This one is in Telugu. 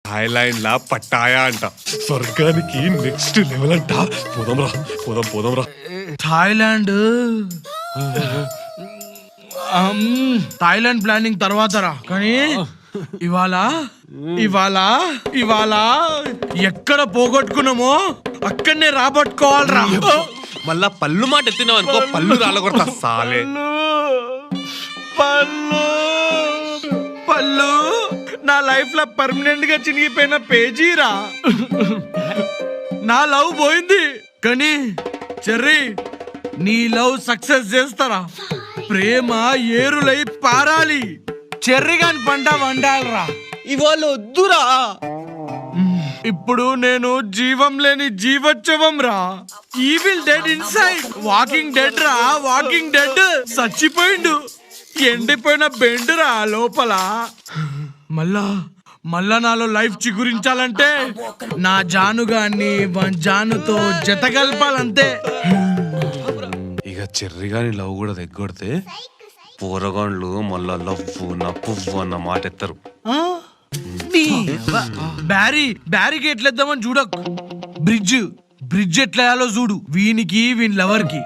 థాయిలాండ్ లా పట్టాయా అంట, స్వర్గానికి నెక్స్ట్ లెవెల్ అంట. పోదాం రా. థాయిలాండ్ థాయిలాండ్ ప్లానింగ్ తర్వాత రా, కానీ ఇవాళ ఎక్కడ పోగొట్టుకున్నామో అక్కడనే రాబట్టుకోవాలరా. మళ్ళా పళ్ళు మాట ఎత్తినావు అనుకో, పళ్ళు రాలగొడతా సాలే. పళ్ళు నా లైఫ్ లో పర్మనెంట్ గా చినిగిపోయిన పేజీరా. నా లవ్ పోయింది, కానీ చెర్రీ నీ లవ్ సక్సెస్ చేస్తారా. ప్రేమ ఏరులై పారాలి, చెర్రీ గాని పంట వండాలరా. ఇవాళ వద్దురా. ఇప్పుడు నేను జీవం లేని జీవోత్సవం రా. Evil dead inside, walking dead రా, వాకింగ్ డెడ్. చచ్చిపోయిండు, ఎండిపోయిన బెండ్ రా లోపల. మళ్ళా నాలో లైఫ్ చిగురించాలంటే నా జానుగాన్ని జానుతో జత కలపాలంతే. ఇక చెర్రి గాని లవ్ కూడా దగ్గొడితే పోరగాండ్లు మళ్ళా లవ్వు నా పువ్వు అన్న మాట ఎత్తారు. బ్యారీకి ఎట్లేద్దామని చూడకు, బ్రిడ్జ్ ఎట్లా వేయాలో చూడు. వీనికి వీని లవర్ కి